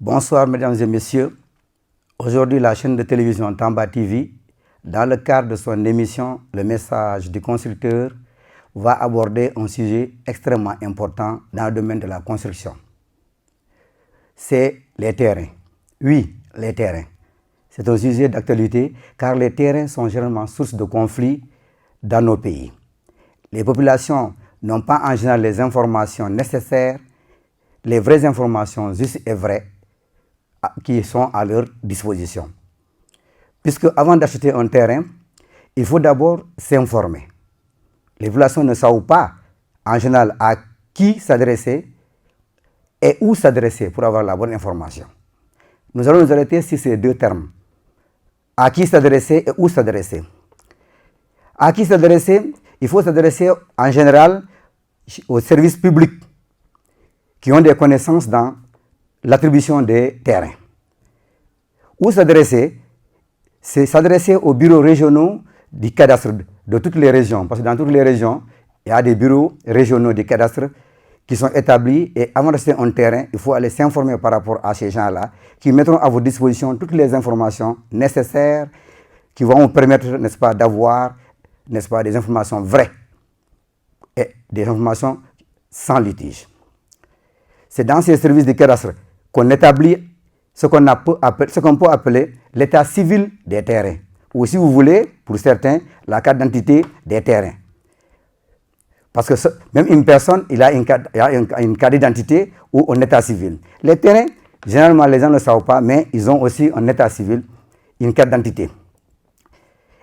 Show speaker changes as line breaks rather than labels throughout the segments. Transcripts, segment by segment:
Bonsoir mesdames et messieurs. Aujourd'hui, la chaîne de télévision Tamba TV, dans le cadre de son émission Le message du constructeur, va aborder un sujet extrêmement important dans le domaine de la construction. C'est les terrains. Oui, les terrains. C'est un sujet d'actualité car les terrains sont généralement source de conflits dans nos pays. Les populations n'ont pas en général les informations nécessaires, les vraies informations justes et vraies qui sont à leur disposition. Puisque avant d'acheter un terrain, il faut d'abord s'informer. Les populations ne savent pas en général à qui s'adresser et où s'adresser pour avoir la bonne information. Nous allons nous arrêter sur ces deux termes. À qui s'adresser et où s'adresser. À qui s'adresser? Il faut s'adresser en général aux services publics qui ont des connaissances dans l'attribution des terrains. Où s'adresser? C'est s'adresser aux bureaux régionaux du cadastre de toutes les régions. Parce que dans toutes les régions, il y a des bureaux régionaux du cadastre qui sont établis. Et avant d'acheter un terrain, il faut aller s'informer par rapport à ces gens-là qui mettront à votre disposition toutes les informations nécessaires qui vont vous permettre, n'est-ce pas, d'avoir, n'est-ce pas, des informations vraies et des informations sans litige. C'est dans ces services du cadastre qu'on établit ce qu'on peut appeler l'état civil des terrains. Ou si vous voulez, pour certains, la carte d'identité des terrains. Parce que même une personne, il a une carte d'identité ou un état civil. Les terrains, généralement, les gens ne le savent pas, mais ils ont aussi un état civil, une carte d'identité.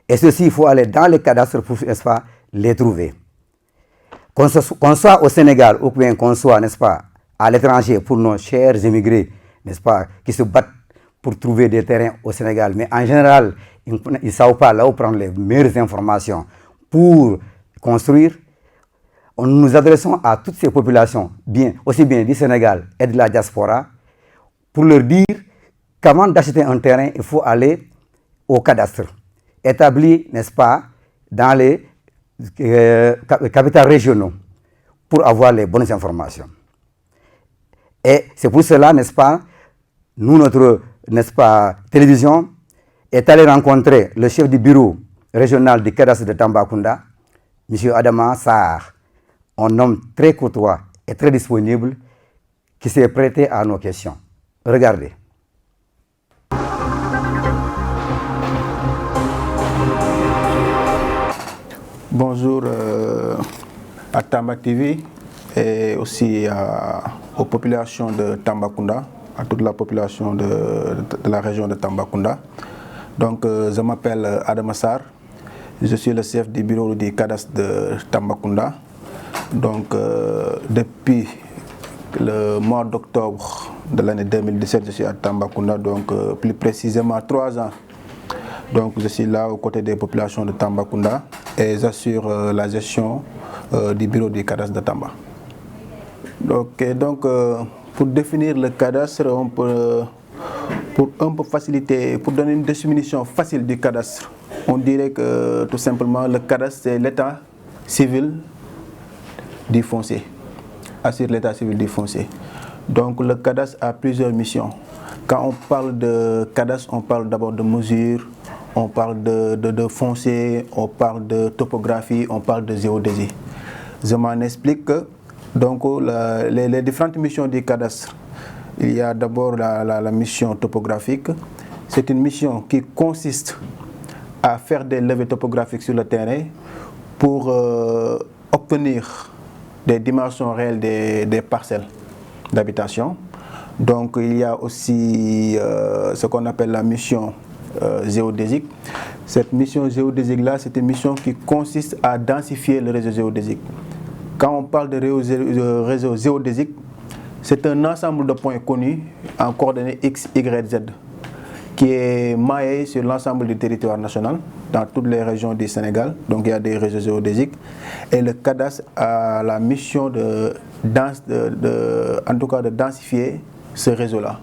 Et ceci, il faut aller dans les cadastres pour, n'est-ce pas, les trouver. Qu'on soit au Sénégal ou bien qu'on soit, n'est-ce pas, à l'étranger pour nos chers immigrés, n'est-ce pas, qui se battent pour trouver des terrains au Sénégal. Mais en général, ils ne savent pas là où prendre les meilleures informations pour construire. Nous nous adressons à toutes ces populations, aussi bien du Sénégal et de la diaspora, pour leur dire qu'avant d'acheter un terrain, il faut aller au cadastre, établi, n'est-ce pas, dans les capitales régionaux, pour avoir les bonnes informations. Et c'est pour cela, n'est-ce pas, nous, notre, n'est-ce pas, télévision est allé rencontrer le chef du bureau régional du cadastre de Tambacounda, M. Adama Sarr, un homme très courtois et très disponible qui s'est prêté à nos questions. Regardez.
Bonjour à Tamba TV et aussi aux populations de Tambacounda, à toute la population de la région de Tambacounda. Donc, je m'appelle Adama Sarr, je suis le chef du bureau du cadastre de Tambacounda. Donc, depuis le mois d'octobre de l'année 2017, je suis à Tambacounda, donc plus précisément 3 ans. Donc, je suis là aux côtés des populations de Tambacounda et j'assure la gestion du bureau du cadastre de Tamba. Donc, pour définir le cadastre, pour un peu faciliter, pour donner une définition facile du cadastre, on dirait que tout simplement le cadastre c'est l'état civil du foncier, assure l'état civil du foncier. Donc le cadastre a plusieurs missions. Quand on parle de cadastre, on parle d'abord de mesures, on parle de foncier, on parle de topographie, on parle de géodésie. Je m'en explique que donc, les différentes missions du cadastre, il y a d'abord la mission topographique. C'est une mission qui consiste à faire des levées topographiques sur le terrain pour obtenir des dimensions réelles des parcelles d'habitation. Donc il y a aussi ce qu'on appelle la mission géodésique. Cette mission géodésique-là, c'est une mission qui consiste à densifier le réseau géodésique. Quand on parle de réseau géodésique, c'est un ensemble de points connus en coordonnées X, Y, Z qui est maillé sur l'ensemble du territoire national. dans toutes les régions du Sénégal. Donc il y a des réseaux géodésiques. Et le cadastre a la mission de densifier ce réseau-là.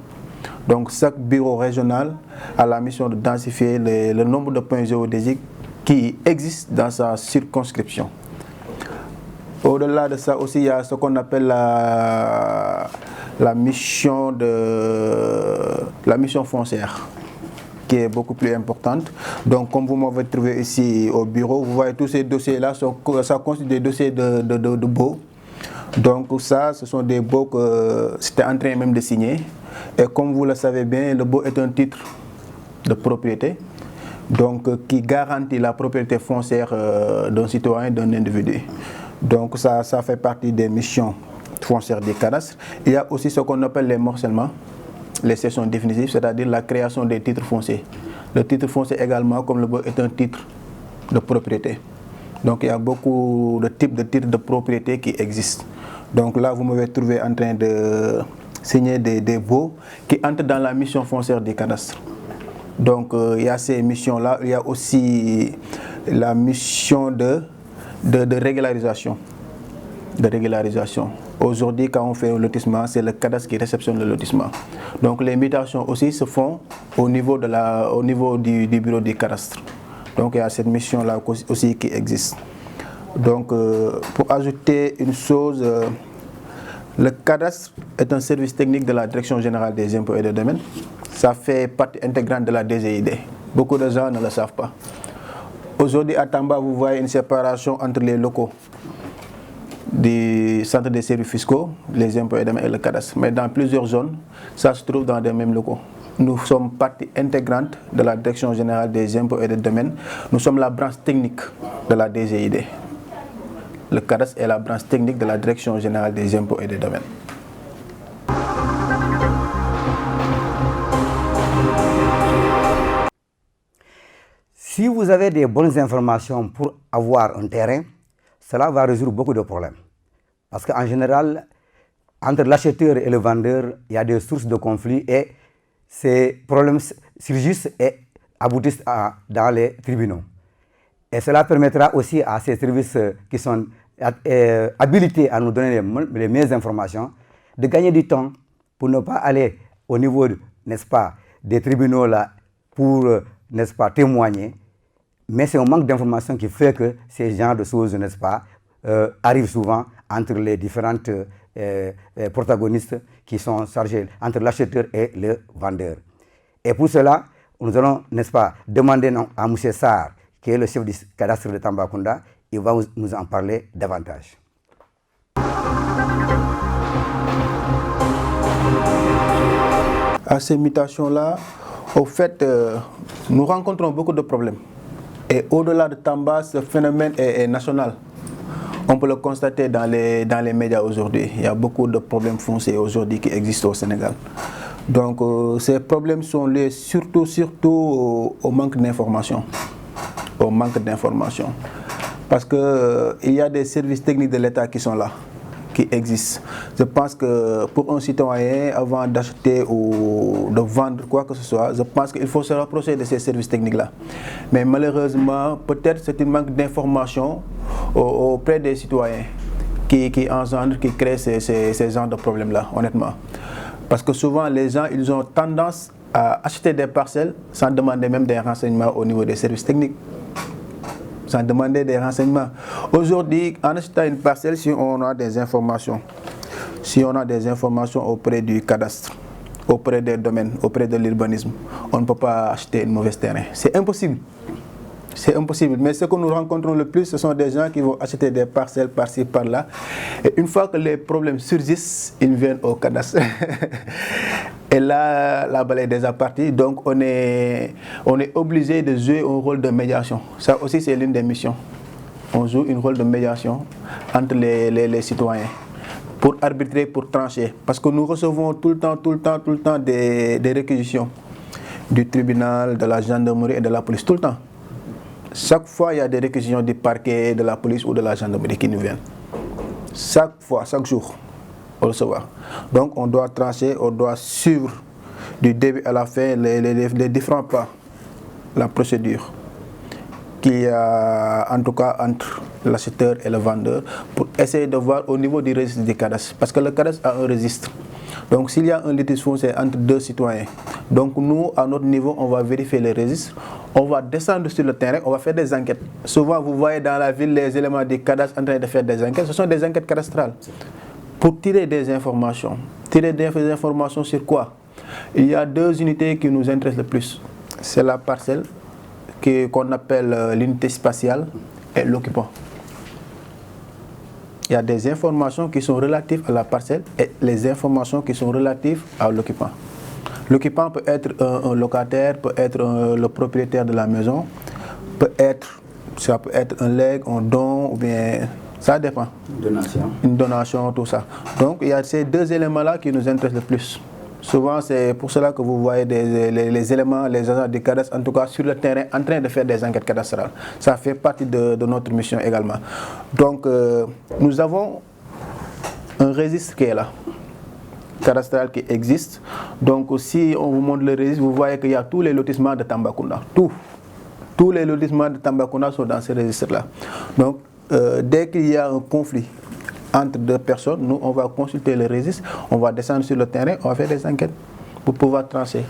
Donc chaque bureau régional a la mission de densifier le nombre de points géodésiques qui existent dans sa circonscription. Au-delà de ça aussi, il y a ce qu'on appelle la mission foncière, qui est beaucoup plus importante. Donc comme vous m'avez trouvé ici au bureau, vous voyez tous ces dossiers-là, ça constitue des dossiers de baux. Donc ça, ce sont des baux que c'était en train même de signer. Et comme vous le savez bien, le baux est un titre de propriété, donc qui garantit la propriété foncière d'un citoyen, d'un individu. Donc ça fait partie des missions foncières des cadastres. Il y a aussi ce qu'on appelle les morcellements, les cessions définitives, c'est-à-dire la création des titres fonciers. Le titre foncier également, comme le baux, est un titre de propriété. Donc il y a beaucoup de types de titres de propriété qui existent. Donc là, vous m'avez trouvé en train de signer des baux qui entrent dans la mission foncière des cadastres. Donc il y a ces missions-là. Il y a aussi la mission de régularisation. Aujourd'hui, quand on fait un lotissement, c'est le cadastre qui réceptionne le lotissement. Donc les mutations aussi se font au niveau du bureau du cadastre. Donc il y a cette mission-là aussi qui existe. Donc pour ajouter une chose, le cadastre est un service technique de la Direction générale des impôts et des domaines. Ça fait partie intégrante de la DGID. Beaucoup de gens ne le savent pas. Aujourd'hui à Tamba, vous voyez une séparation entre les locaux du centre des services fiscaux, les impôts et domaines et le cadastre. Mais dans plusieurs zones, ça se trouve dans les mêmes locaux. Nous sommes partie intégrante de la Direction générale des impôts et des domaines. Nous sommes la branche technique de la DGID. Le cadastre est la branche technique de la Direction générale des impôts et des domaines.
Si vous avez des bonnes informations pour avoir un terrain, cela va résoudre beaucoup de problèmes. Parce qu'en général, entre l'acheteur et le vendeur, il y a des sources de conflits et ces problèmes surgissent et aboutissent dans les tribunaux. Et cela permettra aussi à ces services qui sont habilités à nous donner les meilleures informations de gagner du temps pour ne pas aller au niveau, n'est-ce pas, des tribunaux là pour, n'est-ce pas, témoigner. Mais c'est un manque d'informations qui fait que ces genres de choses, n'est-ce pas, arrivent souvent entre les différentes protagonistes qui sont chargés entre l'acheteur et le vendeur. Et pour cela, nous allons, n'est-ce pas, demander à M. Sarr, qui est le chef du cadastre de Tambacounda, il va nous en parler davantage.
À ces mutations-là, au fait, nous rencontrons beaucoup de problèmes. Et au-delà de Tamba, ce phénomène est national. On peut le constater dans les médias aujourd'hui. Il y a beaucoup de problèmes fonciers aujourd'hui qui existent au Sénégal. Donc ces problèmes sont liés surtout au manque d'information. Au manque d'information. Parce qu'il y a des services techniques de l'État qui sont là, qui existent. Je pense que pour un citoyen, avant d'acheter ou de vendre quoi que ce soit, je pense qu'il faut se rapprocher de ces services techniques-là. Mais malheureusement, peut-être c'est un manque d'information auprès des citoyens qui engendre, qui crée ces genres de problèmes-là, honnêtement. Parce que souvent, les gens, ils ont tendance à acheter des parcelles sans demander même des renseignements au niveau des services techniques. Sans demander des renseignements. Aujourd'hui, en achetant une parcelle, si on a des informations auprès du cadastre, auprès des domaines, auprès de l'urbanisme, on ne peut pas acheter une mauvaise terrain. C'est impossible. C'est impossible. Mais ce que nous rencontrons le plus, ce sont des gens qui vont acheter des parcelles par-ci, par-là. Et une fois que les problèmes surgissent, ils viennent au cadastre. Et là, la balle est déjà partie. Donc, on est obligé de jouer un rôle de médiation. Ça aussi, c'est l'une des missions. On joue un rôle de médiation entre les citoyens pour arbitrer, pour trancher. Parce que nous recevons tout le temps des réquisitions du tribunal, de la gendarmerie et de la police. Tout le temps. Chaque fois, il y a des réquisitions du parquet, de la police ou de la gendarmerie qui nous viennent. Chaque fois, chaque jour, on recevoir. Donc, on doit trancher, on doit suivre du début à la fin les différents pas, la procédure. qu'il y a en tout cas entre l'acheteur et le vendeur pour essayer de voir au niveau du registre du cadastre. Parce que le cadastre a un registre. Donc s'il y a un litige foncier entre deux citoyens, donc nous, à notre niveau, on va vérifier les registres, on va descendre sur le terrain, on va faire des enquêtes. Souvent, vous voyez dans la ville les éléments du cadastre en train de faire des enquêtes. Ce sont des enquêtes cadastrales pour tirer des informations. Tirer des informations sur quoi? Il y a deux unités qui nous intéressent le plus. C'est la parcelle qu'on appelle l'unité spatiale et l'occupant. Il y a des informations qui sont relatives à la parcelle et les informations qui sont relatives à l'occupant. L'occupant peut être un locataire, peut être le propriétaire de la maison, ça peut être un legs, un don, ou bien ça dépend. Une donation, tout ça. Donc il y a ces deux éléments-là qui nous intéressent le plus. Souvent, c'est pour cela que vous voyez les éléments, les agents du cadastre, en tout cas sur le terrain, en train de faire des enquêtes cadastrales. Ça fait partie de notre mission également. Donc, nous avons un registre qui est là, cadastral qui existe. Donc, si on vous montre le registre, vous voyez qu'il y a tous les lotissements de Tambacounda. Tous les lotissements de Tambacounda sont dans ce registre-là. Donc, dès qu'il y a un conflit entre deux personnes, nous, on va consulter le registre, on va descendre sur le terrain, on va faire des enquêtes pour pouvoir trancher.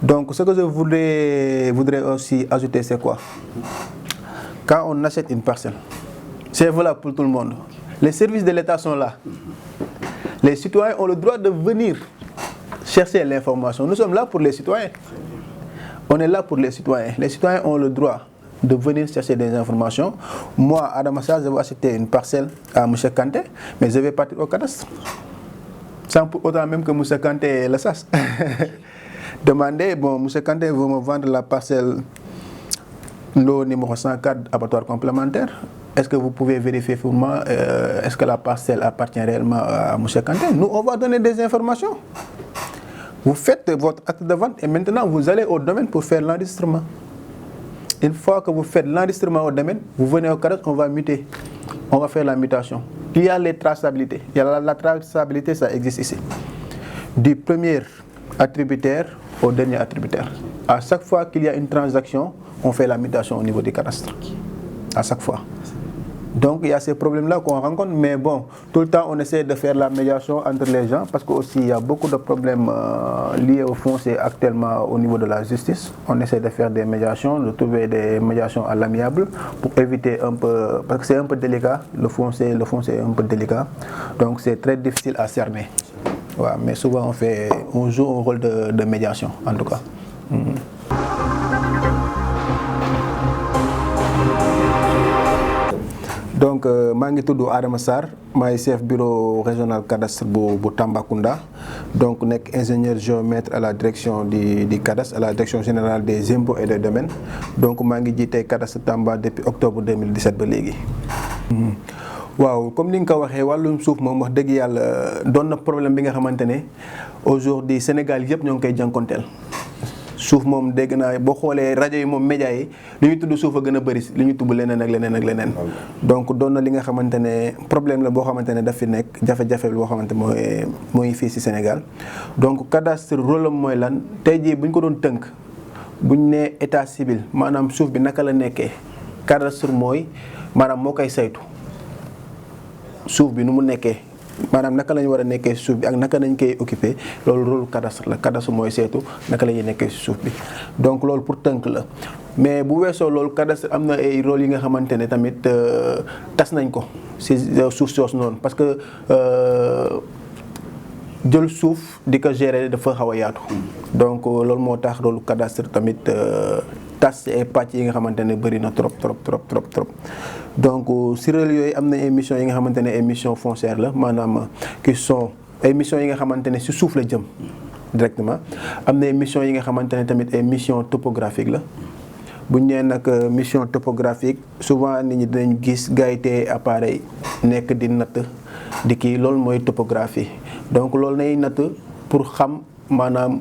Donc, ce que je voudrais aussi ajouter, c'est quoi? Quand on achète une parcelle, c'est valable pour tout le monde. Les services de l'État sont là. Les citoyens ont le droit de venir chercher l'information. Nous sommes là pour les citoyens. On est là pour les citoyens. Les citoyens ont le droit de venir chercher des informations. Moi, à Adamassar, je vais acheter une parcelle à M. Kanté, mais je vais partir au cadastre. Sans pour autant même que M. Kanté le sache. Demandez, bon, M. Kanté veut me vendre la parcelle l'eau numéro 104, abattoir complémentaire. Est-ce que vous pouvez vérifier pour moi, est-ce que la parcelle appartient réellement à M. Kanté? Nous, on va donner des informations. Vous faites votre acte de vente et maintenant vous allez au domaine pour faire l'enregistrement. Une fois que vous faites l'enregistrement au domaine, vous venez au cadastre, on va muter. On va faire la mutation. Il y a les traçabilités. Il y a la traçabilité, ça existe ici. Du premier attributaire au dernier attributaire. À chaque fois qu'il y a une transaction, on fait la mutation au niveau du cadastre. À chaque fois. Donc il y a ces problèmes-là qu'on rencontre, mais bon, tout le temps on essaie de faire la médiation entre les gens parce qu'aussi il y a beaucoup de problèmes liés au foncier actuellement au niveau de la justice. On essaie de faire des médiations, de trouver des médiations à l'amiable pour éviter un peu, parce que c'est un peu délicat, le foncier est un peu délicat, donc c'est très difficile à cerner. Ouais, mais souvent on joue un rôle de médiation en tout cas. Donc maa ngi tudd Adama Sarr maay chef bureau régional cadastre bu Tambacounda donc nekk ingénieur géomètre à la direction du cadastre à la direction générale des impôts et des domaines donc maa ngi jiite cadastre Tamba depuis octobre 2017 ba léegi. waaw comme ni nga ko waxee wàllum suuf moom wax dëgg yàlla doon na problème bi nga xamante ne aujourd'hui Sénégal yëpp ñoo ngi koy jànkonteel. suuf moom dégg naa boo xoolee rajo yi moom média yi li ñu tudd suuf a gën a bëri li ñu tudd leneen ak leneen donc doon na li nga xamante ne problème la boo xamante ne daf fi nekk jafe-jafe boo xamante mooy fii ci Sénégal donc cadastre rôle am mooy lan tey jii bu ñu ko doon tënk bu ñu nee état civil maanaam suuf bi naka la nekkee cadastre mooy maanaam moo koy saytu suuf bi nu mu nekkee maanaam naka la ñu war a nekkee si suuf bi ak naka nañ koy occupé loolu rôle cadastre la cadastre mooy seetu naka la ñuy nekkee si suuf bi donc loolu pour tënk la mais bu weesoo loolu cadastre am na ay rôle yi nga xamante ne tamit tas nañ ko si suuf soos noonu parce que jël suuf di ko gérer dafa xaw a yaatu donc loolu moo tax rôle cadastre tamit tas ci ay pàcc yi nga xamante ne bëri na trop donc si rôle yooyu am na émission yi nga xamante ne émission foncière la maanaam qui sont ay missions yi nga xamante ne si suuf la jëm directement am na émission yi nga xamante ne tamit ay mission topographique la bu ñu nee nag mission topographique souvent nit ñi dinañ gis gars yi te appareil nekk di natt di kii loolu mooy topographie donc loolu nay natt pour xam maanaam